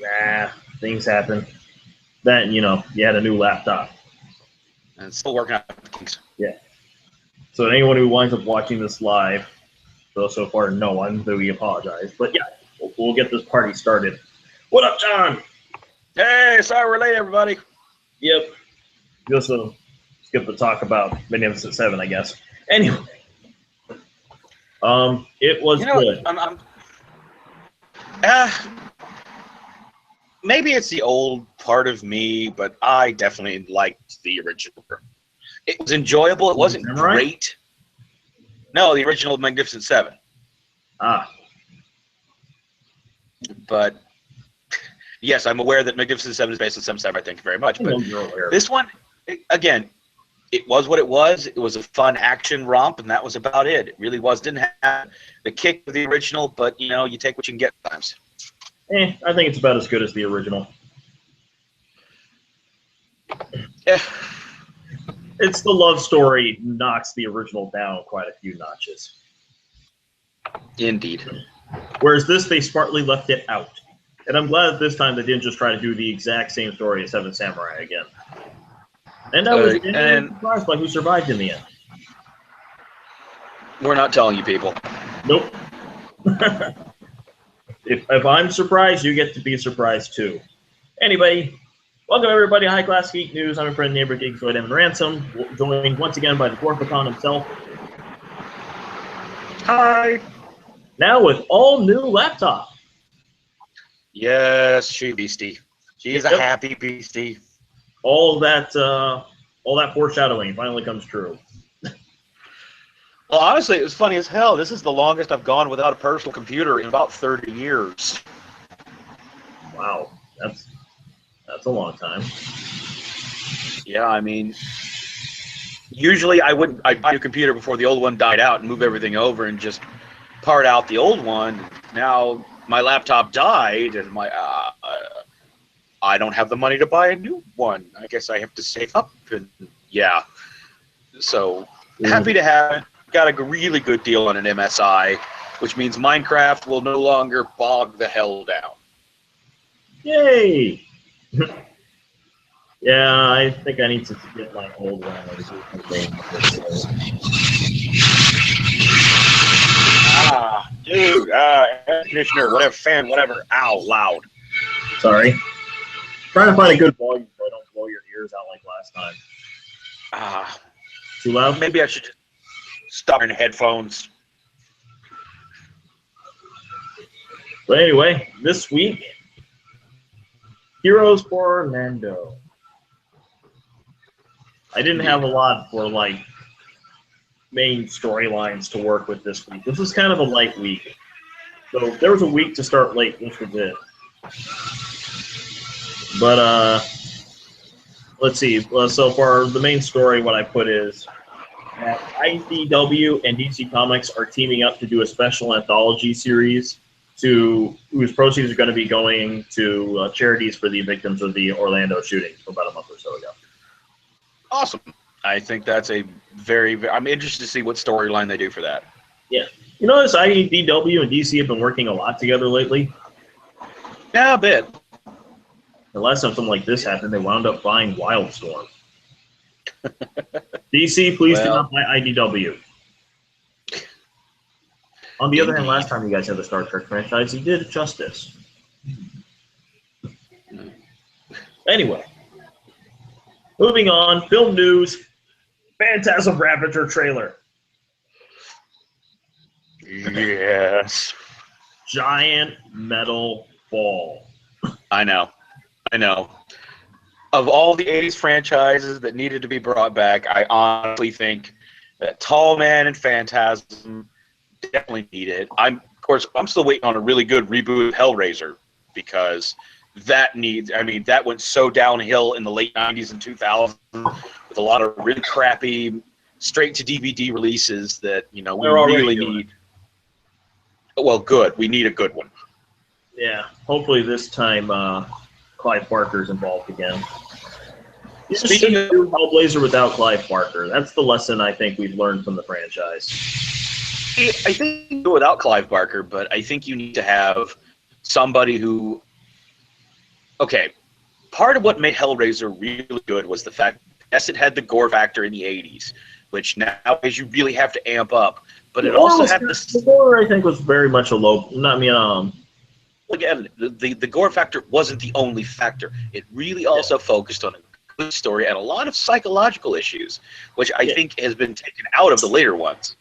Nah, things happen. Then, you had a new laptop. And it's still working out things. Yeah. So anyone who winds up watching this live, though so far no one, though we apologize. But yeah, we'll get this party started. What up, John? Hey, sorry we're late, everybody. Yep. Just skip the talk about Magnificent Seven, I guess. Anyway, it was good. Maybe it's the old part of me, but I definitely liked the original. It was enjoyable. It wasn't great. No, the original Magnificent Seven. Ah. But yes, I'm aware that Magnificent Seven is based on Seven. Thank you very much. But this one, again, it was what it was. It was a fun action romp, and that was about it. It really was. Didn't have the kick of the original, but you take what you can get sometimes. I think it's about as good as the original. Yeah. It's the love story knocks the original down quite a few notches. Indeed. Whereas this, they smartly left it out. And I'm glad this time they didn't just try to do the exact same story as Seven Samurai again. And I was surprised by who survived in the end. We're not telling you people. Nope. If I'm surprised, you get to be surprised too. Anyway, welcome everybody to High Class Geek News. I'm your friend, neighbor, Geekzoid Evan Ransom, joined once again by the Dwarfacon himself. Hi. Now with all new laptop. Yes, she beastie. She is a happy beastie. All that foreshadowing finally comes true. Well, honestly, it was funny as hell. This is the longest I've gone without a personal computer in about 30 years. Wow, that's a long time. Yeah, I mean, usually I'd buy a new computer before the old one died out and move everything over and just part out the old one. Now my laptop died, and I don't have the money to buy a new one. I guess I have to save up, and yeah. So happy to have it. Got a really good deal on an MSI, which means Minecraft will no longer bog the hell down. Yay! Yeah, I think I need to get my old one. Dude, air conditioner, whatever, fan, whatever. Ow, loud. Sorry. Trying to find a good volume so I don't blow your ears out like last time. Too loud? Maybe I should just stop in headphones. But anyway, this week, Heroes for Orlando. I didn't have a lot for main storylines to work with this week. This was kind of a light week. So there was a week to start late. This was it. But let's see. So far, the main story, what I put is that IDW and DC Comics are teaming up to do a special anthology series whose proceeds are going to be going to charities for the victims of the Orlando shooting about a month or so ago. Awesome. I think that's I'm interested to see what storyline they do for that. Yeah. You notice IDW and DC have been working a lot together lately? Yeah, a bit. The last time something like this happened, they wound up buying Wildstorm. DC, please do not buy IDW. On the other hand, last time you guys had the Star Trek franchise, you did justice. Anyway, moving on, film news, Phantasm Ravager trailer. Yes. Giant metal ball. I know. Of all the 80s franchises that needed to be brought back, I honestly think that Tall Man and Phantasm definitely need it. I'm still waiting on a really good reboot of Hellraiser, because that went so downhill in the late 90s and 2000s with a lot of really crappy straight to DVD releases that, we really need. Well, good. We need a good one. Yeah, hopefully this time Clive Barker's involved again. You just shouldn't do Hellblazer without Clive Barker. That's the lesson I think we've learned from the franchise. I think you do without Clive Barker, but I think you need to have somebody who okay, part of what made Hellraiser really good was the fact, yes, it had the gore factor in the 80s, which nowadays you really have to amp up, but it also had this... The gore, I think, was very much a low... Again, the gore factor wasn't the only factor. It really also focused on a good story and a lot of psychological issues, which I think has been taken out of the later ones.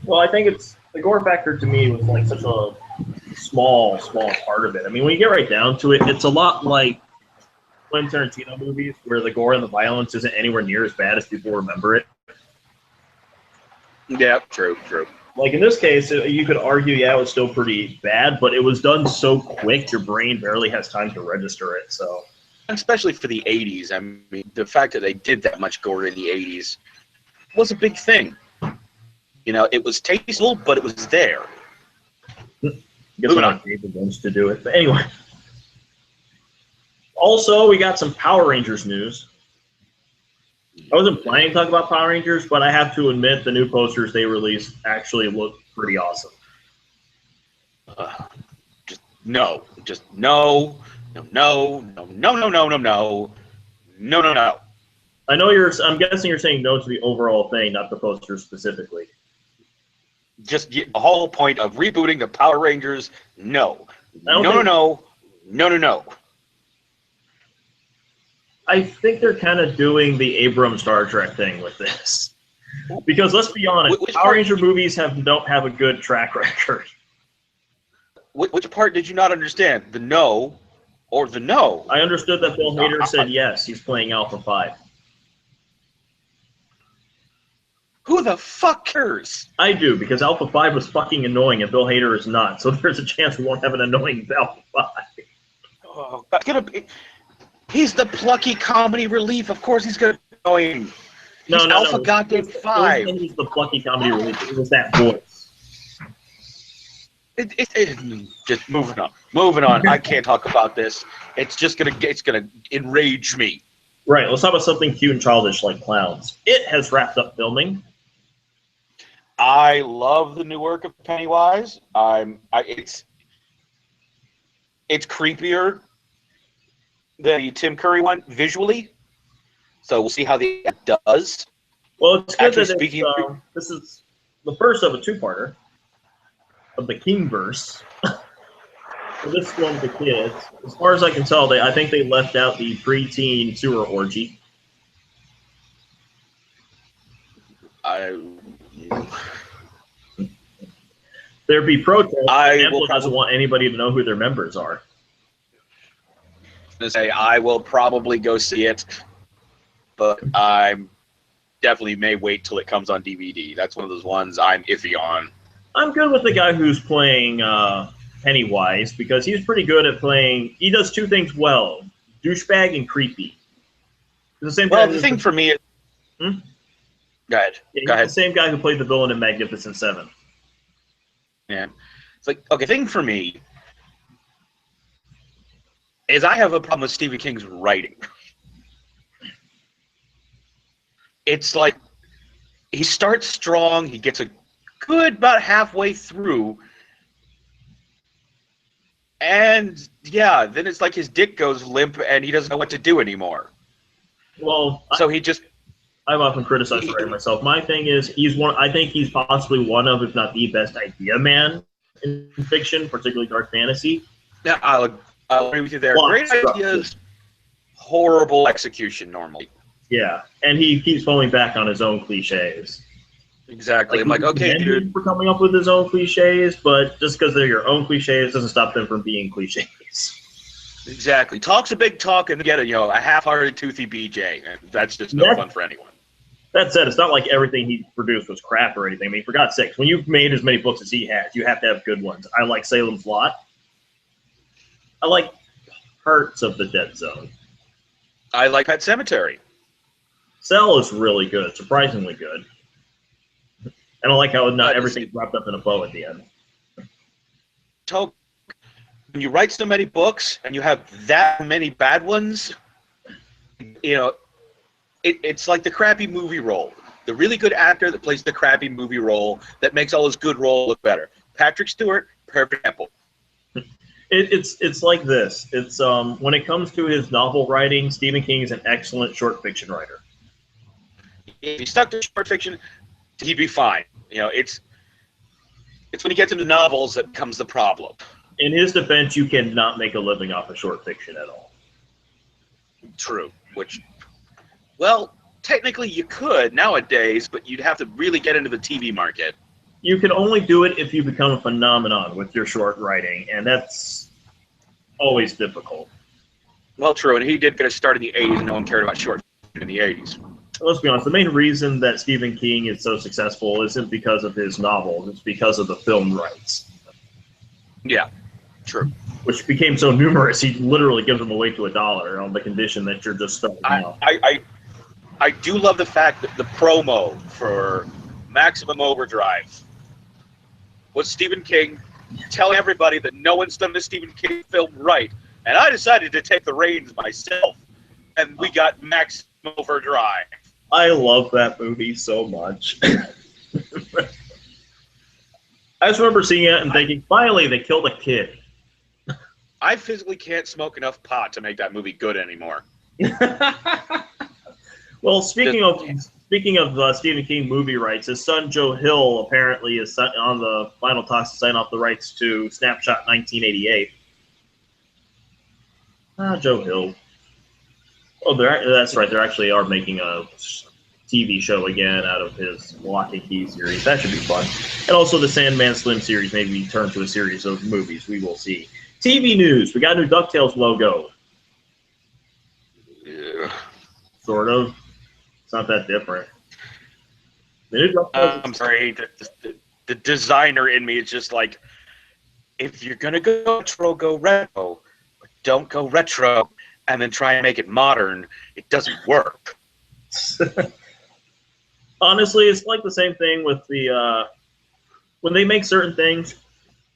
Well, I think it's... The gore factor, to me, was like such a small part of it. I mean, when you get right down to it, it's a lot like Quentin Tarantino movies, where the gore and the violence isn't anywhere near as bad as people remember it. Yeah, true. Like in this case, you could argue, yeah, it was still pretty bad, but it was done so quick, your brain barely has time to register it. So, especially for the 80s, I mean, the fact that they did that much gore in the 80s was a big thing. You know, it was tasteful, but it was there. Moving on, David wants to do it, but anyway. Also, we got some Power Rangers news. I wasn't planning to talk about Power Rangers, but I have to admit the new posters they released actually look pretty awesome. No. I know I'm guessing you're saying no to the overall thing, not the posters specifically. Just the whole point of rebooting the Power Rangers, no. No. I think they're kind of doing the Abrams Star Trek thing with this. Because let's be honest, Power Ranger movies don't have a good track record. Which part did you not understand? The no or the no? I understood that Bill Hader said yes, he's playing Alpha 5. Who the fuck cares? I do, because Alpha 5 was fucking annoying and Bill Hader is not. So there's a chance we won't have an annoying Alpha 5. Oh, that's gonna be... He's the plucky comedy relief. Of course he's going to be annoying. He's Alpha goddamn 5. It was the plucky comedy relief. It was that voice. Just moving on. I can't talk about this. It's gonna enrage me. Right. Let's talk about something cute and childish like clowns. It has wrapped up filming. I love the new work of Pennywise. It's creepier the Tim Curry one visually, so we'll see how the does. Well, it's good that this is the first of a two-parter of the Kingverse. So this one's the kids. As far as I can tell, I think they left out the preteen sewer orgy. There'd be protests. Ample doesn't want anybody to know who their members are. I will probably go see it, but I definitely may wait till it comes on DVD. That's one of those ones I'm iffy on. I'm good with the guy who's playing Pennywise because he's pretty good at playing. He does two things well: douchebag and creepy. The thing for me is. Go ahead. Yeah, go ahead. The same guy who played the villain in Magnificent Seven. Yeah, it's like thing for me is I have a problem with Stephen King's writing. It's like he starts strong, he gets a good about halfway through, and yeah, then it's like his dick goes limp and he doesn't know what to do anymore. Well, so I've often criticized writing myself. My thing is I think he's possibly one of, if not the best idea man in fiction, particularly dark fantasy. Yeah, I'll agree with you there. Great ideas, horrible execution normally. Yeah, and he keeps falling back on his own cliches. Exactly. I'm like, okay, dude. For coming up with his own cliches, but just because they're your own cliches doesn't stop them from being cliches. Exactly. Talk's a big talk and get a half-hearted toothy BJ, and that's just no fun for anyone. That said, it's not like everything he produced was crap or anything. I mean, for God's sakes, when you've made as many books as he has, you have to have good ones. I like Salem's Lot. I like parts of the Dead Zone. I like Pet Sematary. Cell is really good, surprisingly good. And I like how not everything's wrapped up in a bow at the end. So, when you write so many books and you have that many bad ones, it's like the crappy movie role. The really good actor that plays the crappy movie role that makes all his good role look better. Patrick Stewart, perfect example. It's like this. It's when it comes to his novel writing, Stephen King is an excellent short fiction writer. If he stuck to short fiction, he'd be fine. You know, it's when he gets into novels that becomes the problem. In his defense, you cannot make a living off of short fiction at all. True. Which, well, technically you could nowadays, but you'd have to really get into the TV market. You can only do it if you become a phenomenon with your short writing, and that's always difficult. Well, true, and he did get a start in the 80s, and no one cared about short fiction in the 80s. Let's be honest, the main reason that Stephen King is so successful isn't because of his novels, it's because of the film rights. Yeah, true. Which became so numerous, he literally gives them away to $1 on the condition that you're just starting out. I do love the fact that the promo for Maximum Overdrive was Stephen King telling everybody that no one's done the Stephen King film right, and I decided to take the reins myself, and we got Maximum Overdrive. I love that movie so much. I just remember seeing it and thinking, finally, they killed a kid. I physically can't smoke enough pot to make that movie good anymore. Well, speaking of Stephen King movie rights, his son Joe Hill apparently is on the final talks to sign off the rights to Snapshot 1988. Joe Hill. Oh, that's right. They actually are making a TV show again out of his Lock and Key series. That should be fun. And also the Sandman Slim series may be turned to a series of movies. We will see. TV news. We got a new DuckTales logo. Yeah. Sort of. It's not that different. The new DuckTales I'm sorry. The designer in me is just like, if you're going to go retro, go retro. But don't go retro and then try and make it modern. It doesn't work. Honestly, it's like the same thing with the when they make certain things,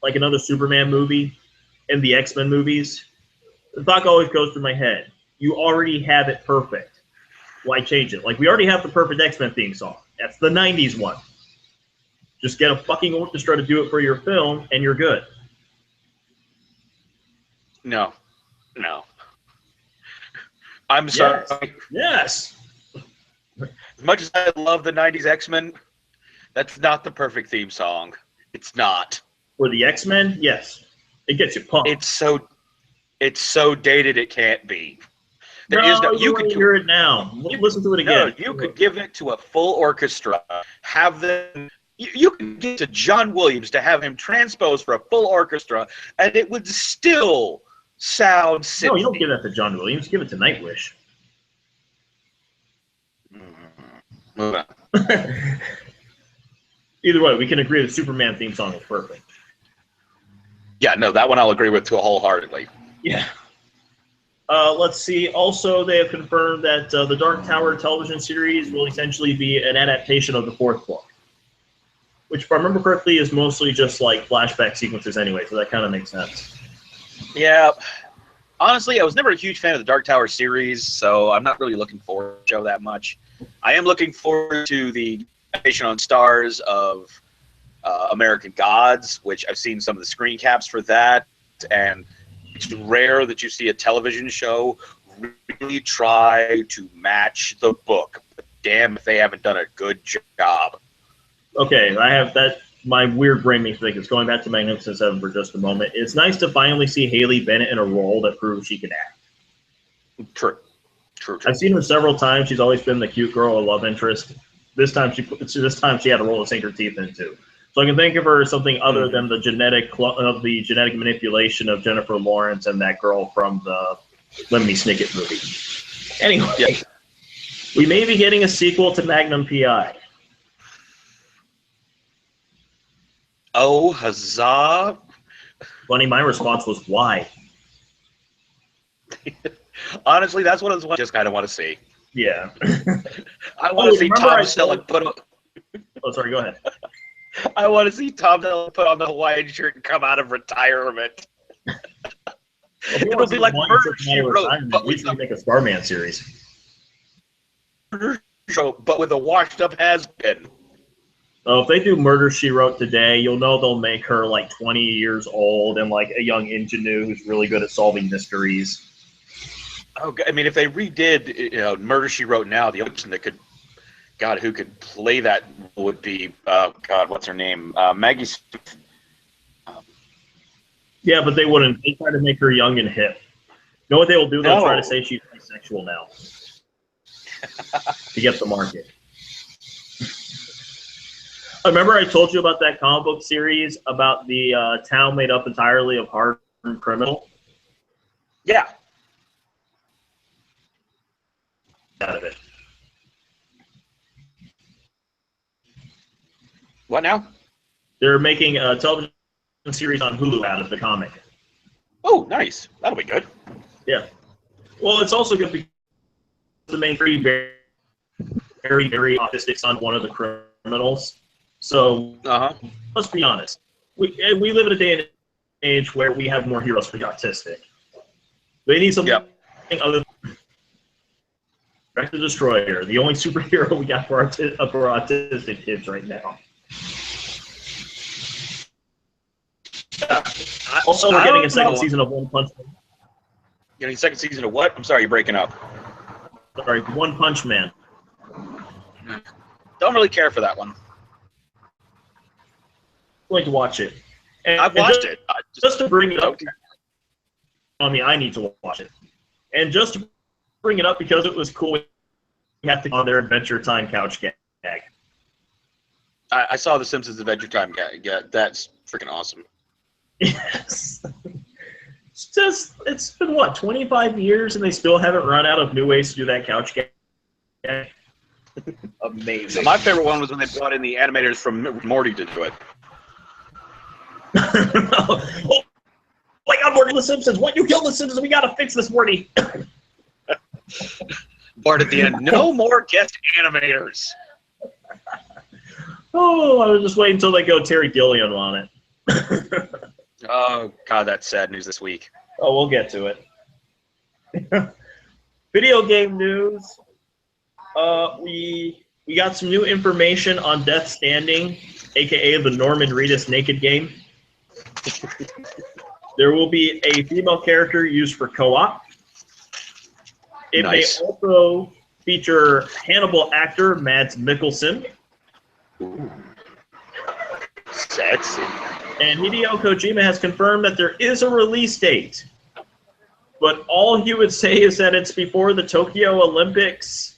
like another Superman movie and the X-Men movies, the thought always goes through my head. You already have it perfect. Why change it? Like, we already have the perfect X-Men theme song. That's the 90s one. Just get a fucking orchestra to do it for your film, and you're good. No. I'm sorry. Yes. As much as I love the 90s X-Men, that's not the perfect theme song. It's not. For the X-Men, yes. It gets you pumped. It's so dated it can't be. You can hear it now. Listen to it again. No, you could give it to a full orchestra, have them. You could get to John Williams to have him transpose for a full orchestra, and it would still sound silly. No, you don't give that to John Williams. Give it to Nightwish. Either way, we can agree the Superman theme song is perfect. Yeah, no, that one I'll agree with wholeheartedly. Yeah. Let's see. Also, they have confirmed that the Dark Tower television series will essentially be an adaptation of the fourth book, which, if I remember correctly, is mostly just like flashback sequences anyway, so that kind of makes sense. Yeah. Honestly, I was never a huge fan of the Dark Tower series, so I'm not really looking forward to the show that much. I am looking forward to the adaptation on Stars of American Gods, which I've seen some of the screen caps for that, and it's rare that you see a television show really try to match the book. But damn if they haven't done a good job. Okay, I have that. My weird brain makes me think it's going back to Magnificent Seven for just a moment. It's nice to finally see Haley Bennett in a role that proves she can act. True. I've seen her several times. She's always been the cute girl or love interest. This time she had a role to sink her teeth into. So I can think of her as something other than the genetic manipulation of Jennifer Lawrence and that girl from the Lemony Snicket movie. Anyway, yeah. We may be getting a sequel to Magnum P.I. Oh, huzzah! Funny, my response was, why? Honestly, that's what I just kind of want to see. Yeah. I want to see Tom Selleck put on... Oh, sorry, go ahead. I want to see Tom Selleck put on the Hawaiian shirt and come out of retarement. It'll be like Murder, She Wrote, but we should make a Starman series. Murder Show, but with a washed-up has-been. If they do Murder, She Wrote today, you'll know they'll make her like 20 years old and like a young ingenue who's really good at solving mysteries. Oh, I mean, if they redid, Murder, She Wrote now, the only person that could, God, who could play that would be, God, what's her name? Maggie. Yeah, but they wouldn't. They try to make her young and hip. You know what they will do? They'll try to say she's bisexual now to get the market. Remember I told you about that comic book series about the town made up entirely of hardened criminal? Yeah. Out of it. What now? They're making a television series on Hulu out of the comic. Oh, nice. That'll be good. Yeah. Well, it's also good because the main three very, very autistic son, one of the criminals. So let's be honest. We live in a day and age where we have more heroes for the autistic. They need something other than Rex the Destroyer, the only superhero we got for autistic kids right now. Also, we're getting a second season of One Punch Man. Getting a second season of what? I'm sorry, you're breaking up. Sorry, One Punch Man. Don't really care for that one. I'm going to watch it. I've watched it. Just to bring it up. I mean, I need to watch it. And just to bring it up because it was cool, we had to go on their Adventure Time couch gag. I saw the Simpsons Adventure Time gag. Yeah, that's freaking awesome. Yes. It's been, what, 25 years and they still haven't run out of new ways to do that couch gag? Amazing. My favorite one was when they brought in the animators from Morty to do it. Oh my God, Morty the Simpsons! What, you killed the Simpsons? We gotta fix this, Morty! Bart at the end, no more guest animators. Oh, I was just waiting until they go Terry Gilliam on it. Oh, God, that's sad news this week. Oh, we'll get to it. Video game news. We got some new information on Death Stranding, a.k.a. the Norman Reedus naked game. There will be a female character used for co-op. It may also feature Hannibal actor Mads Mikkelsen. Ooh. Sexy. And Hideo Kojima has confirmed that there is a release date. But all he would say is that it's before the Tokyo Olympics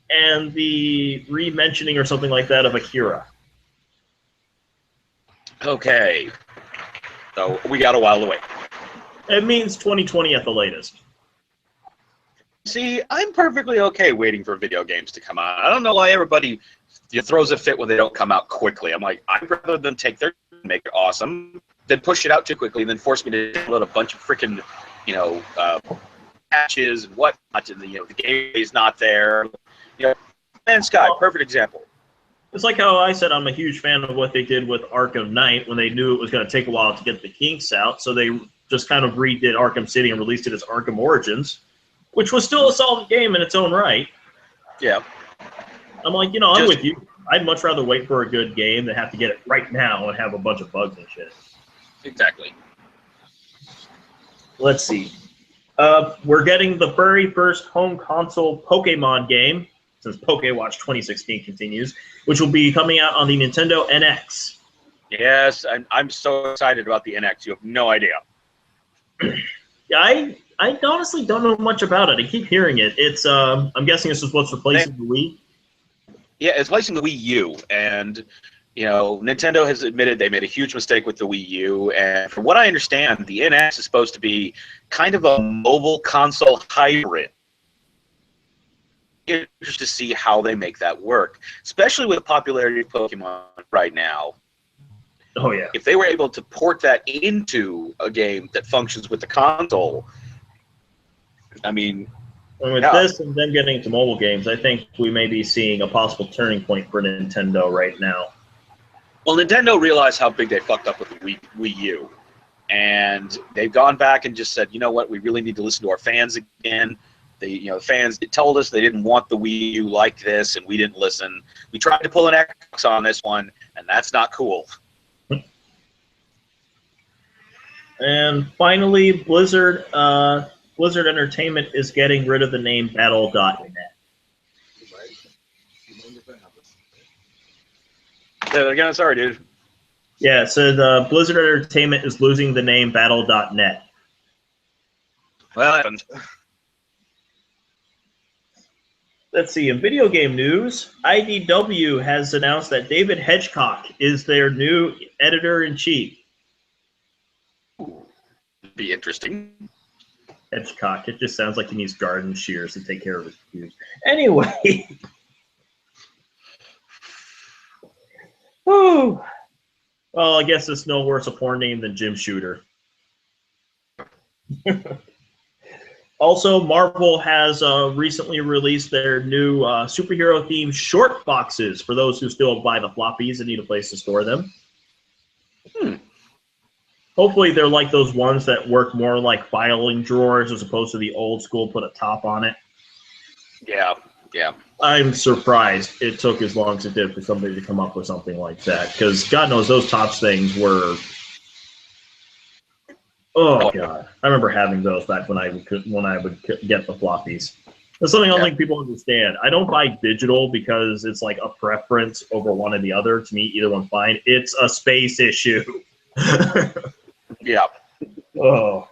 and the re-mentioning or something like that of Akira. Okay. So we got a while to wait. It means 2020 at the latest. See, I'm perfectly okay waiting for video games to come out. I don't know why everybody throws a fit when they don't come out quickly. I'm like, I'd rather them take their make it awesome than push it out too quickly and then force me to download a bunch of freaking, patches and whatnot. And the game is not there. Man's Sky, perfect example. It's like how I said I'm a huge fan of what they did with Arkham Knight when they knew it was going to take a while to get the kinks out. So they just kind of redid Arkham City and released it as Arkham Origins, which was still a solid game in its own right. Yeah. I'm like, I'm with you. I'd much rather wait for a good game than have to get it right now and have a bunch of bugs and shit. Exactly. Let's see. We're getting the very first home console Pokemon game, since PokéWatch 2016 continues, which will be coming out on the Nintendo NX. Yes, I'm so excited about the NX. You have no idea. Yeah, I honestly don't know much about it. I keep hearing it. It's I'm guessing this is what's replacing the Wii. Yeah, it's replacing the Wii U, and Nintendo has admitted they made a huge mistake with the Wii U. And from what I understand, the NX is supposed to be kind of a mobile console hybrid. Interested to see how they make that work, especially with the popularity of Pokemon right now. Oh yeah. If they were able to port that into a game that functions with the console, I mean. And with this and then getting into mobile games, I think we may be seeing a possible turning point for Nintendo right now. Well, Nintendo realized how big they fucked up with the Wii U. And they've gone back and just said, you know what, we really need to listen to our fans again. The fans told us they didn't want the Wii U like this, and we didn't listen. We tried to pull an Xbox on this one, and that's not cool. And finally, Blizzard Entertainment is getting rid of the name Battle.net. Say that again. Sorry, dude. Yeah, so Blizzard Entertainment is losing the name Battle.net. Well, that happened. Let's see, in video game news, IDW has announced that David Hedgecock is their new editor-in-chief. Be interesting. Hedgecock, it just sounds like he needs garden shears to take care of his shoes. Anyway. Whew. Well, I guess it's no worse a porn name than Jim Shooter. Also, Marvel has recently released their new superhero-themed short boxes for those who still buy the floppies and need a place to store them. Hopefully, they're like those ones that work more like filing drawers as opposed to the old school put a top on it. Yeah. I'm surprised it took as long as it did for somebody to come up with something like that, because God knows those tops things were... Oh God! I remember having those back when I would get the floppies. That's something I don't think people understand. I don't buy digital because it's like a preference over one or the other. To me, either one's fine. It's a space issue. Yeah. Oh,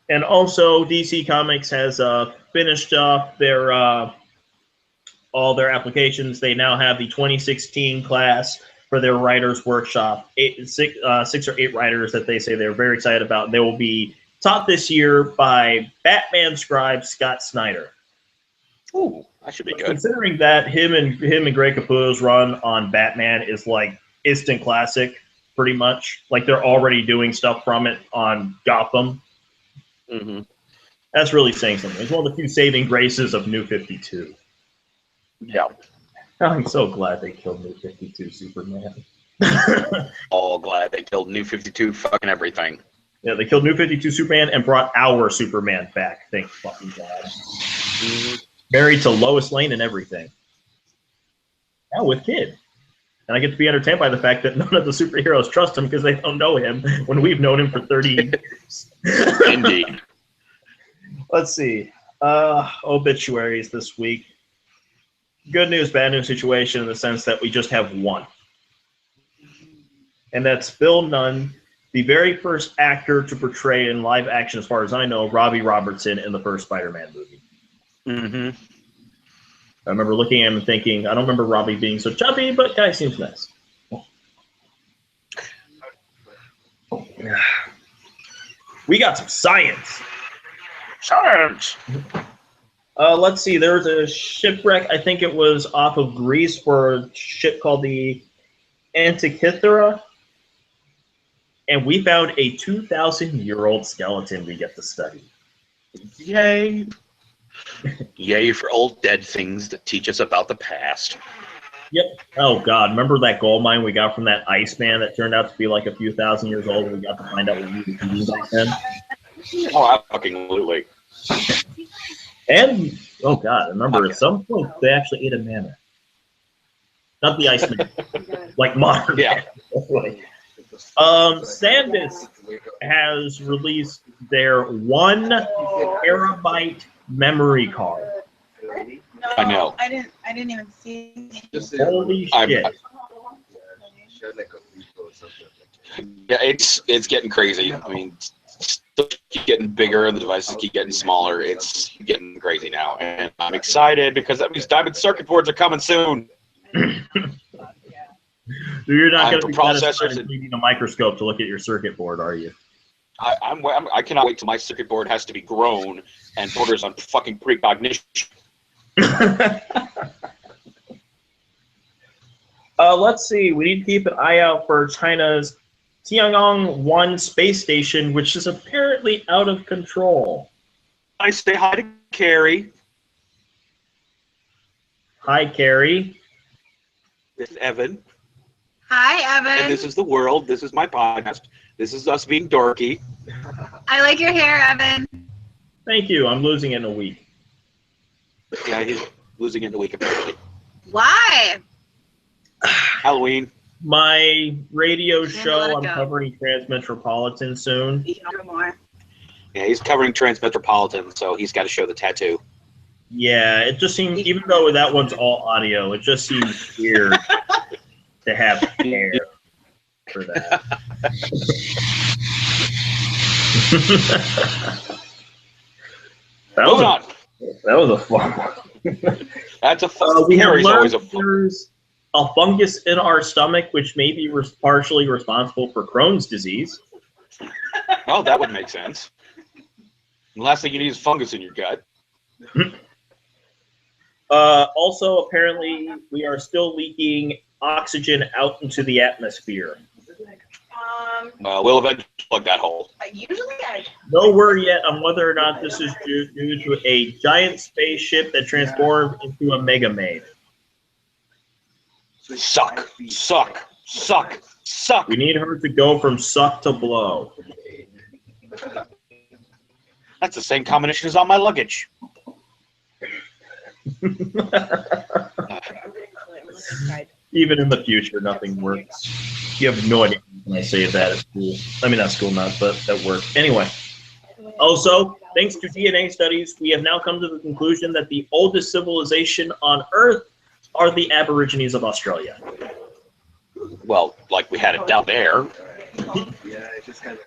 and also DC Comics has finished off their all their applications. They now have the 2016 class for their writers workshop, six or eight writers that they say they're very excited about. They will be taught this year by Batman scribe Scott Snyder. Ooh, that should be good. Considering that him and Greg Capullo's run on Batman is like instant classic, pretty much. Like they're already doing stuff from it on Gotham. Mm-hmm. That's really saying something. It's one of the few saving graces of New 52. Yeah. I'm so glad they killed New 52 Superman. All glad they killed New 52 fucking everything. Yeah, they killed New 52 Superman and brought our Superman back. Thank fucking God. Mm-hmm. Married to Lois Lane and everything. Now with kid. And I get to be entertained by the fact that none of the superheroes trust him because they don't know him when we've known him for 30 years. Indeed. Let's see. Obituaries this week. Good news, bad news situation in the sense that we just have one. And that's Phil Nunn, the very first actor to portray in live action, as far as I know, Robbie Robertson in the first Spider-Man movie. Mm-hmm. I remember looking at him and thinking, I don't remember Robbie being so chubby, but guy seems nice. We got some science. Science! Let's see, there was a shipwreck, I think it was off of Greece, for a ship called the Antikythera. And we found a 2,000-year-old skeleton we get to study. Yay! Yay for old dead things that teach us about the past. Yep. Oh, God. Remember that gold mine we got from that Iceman that turned out to be like a few thousand years old, and we got to find out what we were doing back then? Oh, absolutely. And, oh, God, remember, at some point, they actually ate a mammoth. Not the Iceman. Like modern. Yeah. SanDisk has released their 1 terabyte memory card. No, I know. I didn't even see. Holy shit. Yeah, it's getting crazy. I mean, stuff keep getting bigger and the devices keep getting smaller. It's getting crazy now, and I'm excited because that means diamond circuit boards are coming soon. You're not going to be processors and needing a microscope to look at your circuit board, are you? I cannot wait till my circuit board has to be grown and borders on fucking precognition. Let's see. We need to keep an eye out for China's Tiangong-1 space station, which is apparently out of control. I say hi to Carrie. Hi, Carrie. This is Evan. Hi, Evan. And this is the world. This is my podcast. This is us being dorky. I like your hair, Evan. Thank you. I'm losing it in a week. Yeah, he's losing it in a week apparently. Why? Halloween. My radio Can't let show, it I'm go. covering Transmetropolitan soon. You know more. Yeah, he's covering Transmetropolitan, so he's got to show the tattoo. Yeah, it just seems, even though that one's all audio, it just seems weird to have hair for that. Moving on. That was a fun one. That's a fun. We have Harry's always learned a fun. there's a fungus in our stomach, which may be partially responsible for Crohn's disease. Oh, that would make sense. The last thing you need is fungus in your gut. Also, apparently, we are still leaking oxygen out into the atmosphere. We'll eventually plug that hole. Usually I. No word yet on whether or not this is due to a giant spaceship that transformed into a Mega Maid. Suck, suck, suck, suck. We need her to go from suck to blow. That's the same combination as on my luggage. Even in the future, nothing works. You have no idea when I say that at school. I mean, not school, but at work. Anyway. Also, thanks to DNA studies, we have now come to the conclusion that the oldest civilization on Earth are the Aborigines of Australia. Well, like we had it down there.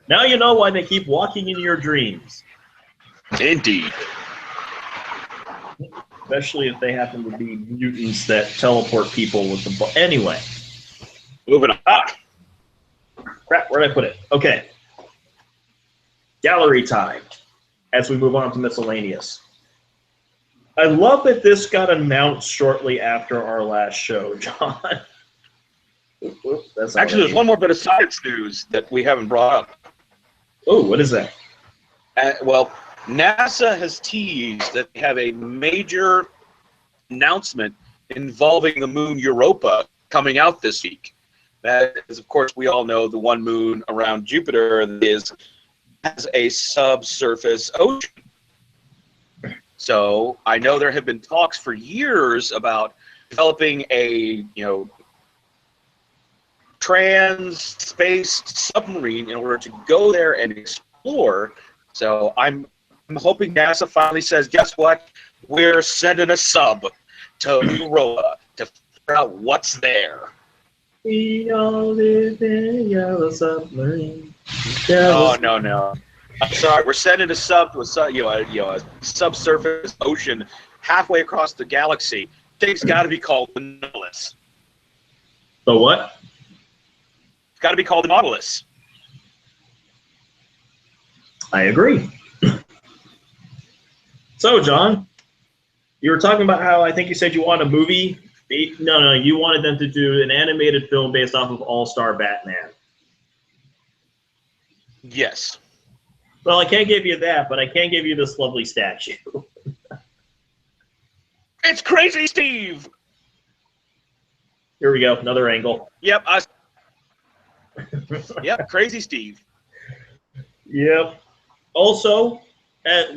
Now you know why they keep walking in your dreams. Indeed. Especially if they happen to be mutants that teleport people with the... Anyway. Moving on. Crap, where'd I put it? Okay. Gallery time. As we move on to miscellaneous. I love that this got announced shortly after our last show, John. That's Actually, there's one more bit of science news that we haven't brought up. Oh, what is that? Well, NASA has teased that they have a major announcement involving the moon Europa coming out this week. That is, of course, we all know the one moon around Jupiter has a subsurface ocean. So I know there have been talks for years about developing a, trans-space submarine in order to go there and explore. So I'm hoping NASA finally says, guess what? We're sending a sub to Europa to figure out what's there. We all live in a yellow submarine. Oh, no. I'm sorry. We're sending a sub to a subsurface ocean halfway across the galaxy. Thing's got to be called the Nautilus. The what? It's got to be called the Nautilus. I agree. So, John, you were talking about how I think you said you want a movie. No, you wanted them to do an animated film based off of All-Star Batman. Yes. Well, I can't give you that, but I can give you this lovely statue. It's Crazy Steve! Here we go, another angle. Yep, Yep, Crazy Steve. Yep. Also,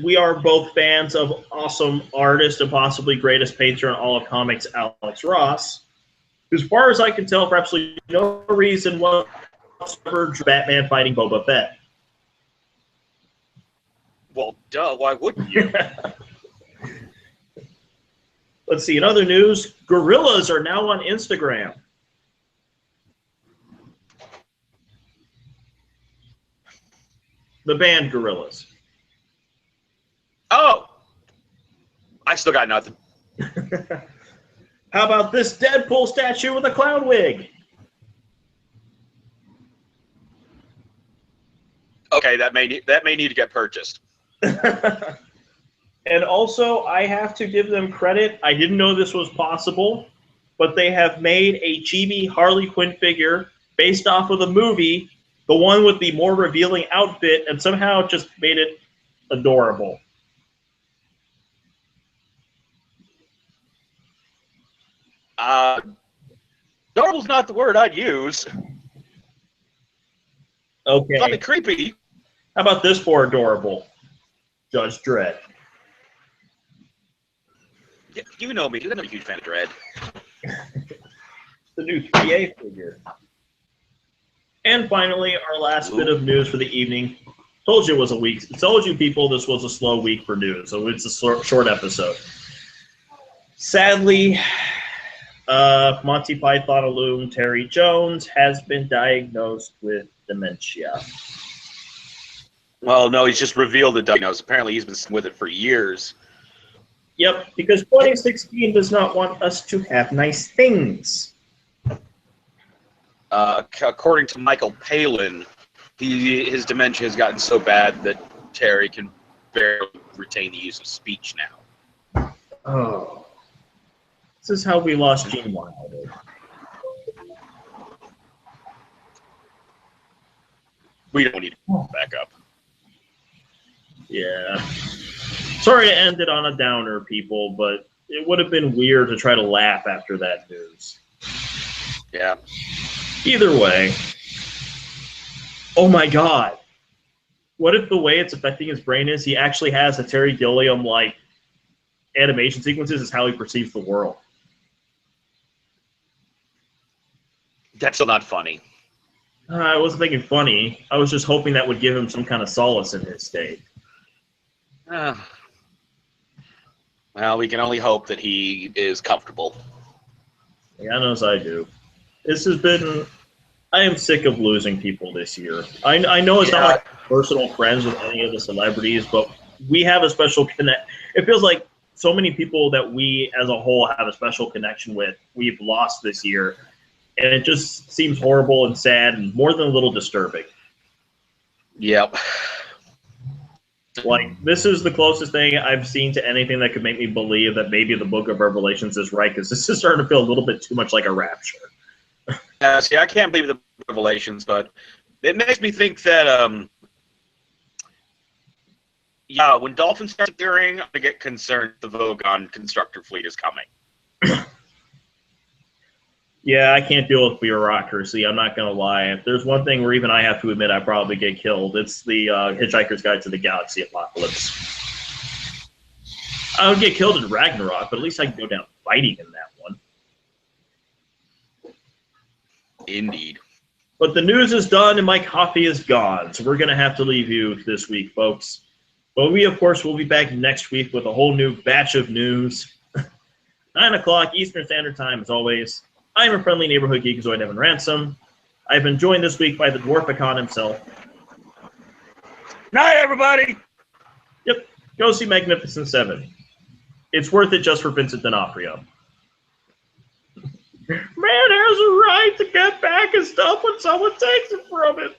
we are both fans of awesome artist and possibly greatest painter in all of comics, Alex Ross, who, as far as I can tell, for absolutely no reason whatsoever, drew Batman fighting Boba Fett. Well, duh, why wouldn't you? Let's see, in other news, gorillas are now on Instagram. The band Gorillas. Oh! I still got nothing. How about this Deadpool statue with a clown wig? Okay, that may need to get purchased. And also, I have to give them credit. I didn't know this was possible, but they have made a chibi Harley Quinn figure based off of the movie, the one with the more revealing outfit, and somehow just made it adorable. Adorable's not the word I'd use. Okay. Something creepy. How about this for adorable? Judge Dredd. You know me, dude. I'm not a huge fan of Dread. The new 3A figure. And finally, our last bit of news for the evening. Told you it was a week. Told you people this was a slow week for news, so it's a short episode. Sadly, Monty Python alum Terry Jones has been diagnosed with dementia. Well, no, he's just revealed the diagnosis. Apparently, he's been with it for years. Yep, because 2016 does not want us to have nice things. According to Michael Palin, his dementia has gotten so bad that Terry can barely retain the use of speech now. Oh. This is how we lost Gene Wilder. We don't need to back up. Yeah. Sorry to end it on a downer, people, but it would have been weird to try to laugh after that news. Yeah. Either way. Oh my god. What if the way it's affecting his brain is he actually has a Terry Gilliam-like animation sequences is how he perceives the world? That's still not funny. I wasn't thinking funny. I was just hoping that would give him some kind of solace in his state. Well, we can only hope that he is comfortable. Yeah, I know as I do. This has been... I am sick of losing people this year. I know it's not like personal friends with any of the celebrities, but we have a special connect. It feels like so many people that we as a whole have a special connection with, we've lost this year. And it just seems horrible and sad and more than a little disturbing. Yep. Like, this is the closest thing I've seen to anything that could make me believe that maybe the Book of Revelations is right, because this is starting to feel a little bit too much like a rapture. See, I can't believe the Revelations, but it makes me think that, when dolphins start appearing, I'm going to get concerned the Vogon constructor fleet is coming. Yeah, I can't deal with bureaucracy. I'm not going to lie. If there's one thing where even I have to admit I probably get killed, it's the Hitchhiker's Guide to the Galaxy apocalypse. I would get killed in Ragnarok, but at least I can go down fighting in that one. Indeed. But the news is done and my coffee is gone, so we're going to have to leave you this week, folks. But we, of course, will be back next week with a whole new batch of news. 9 o'clock Eastern Standard Time, as always. I'm a friendly neighborhood geekazoid, Evan Ransom. I've been joined this week by the Dwarficon himself. Night, everybody! Yep, go see Magnificent Seven. It's worth it just for Vincent D'Onofrio. Man has a right to get back his stuff when someone takes it from him.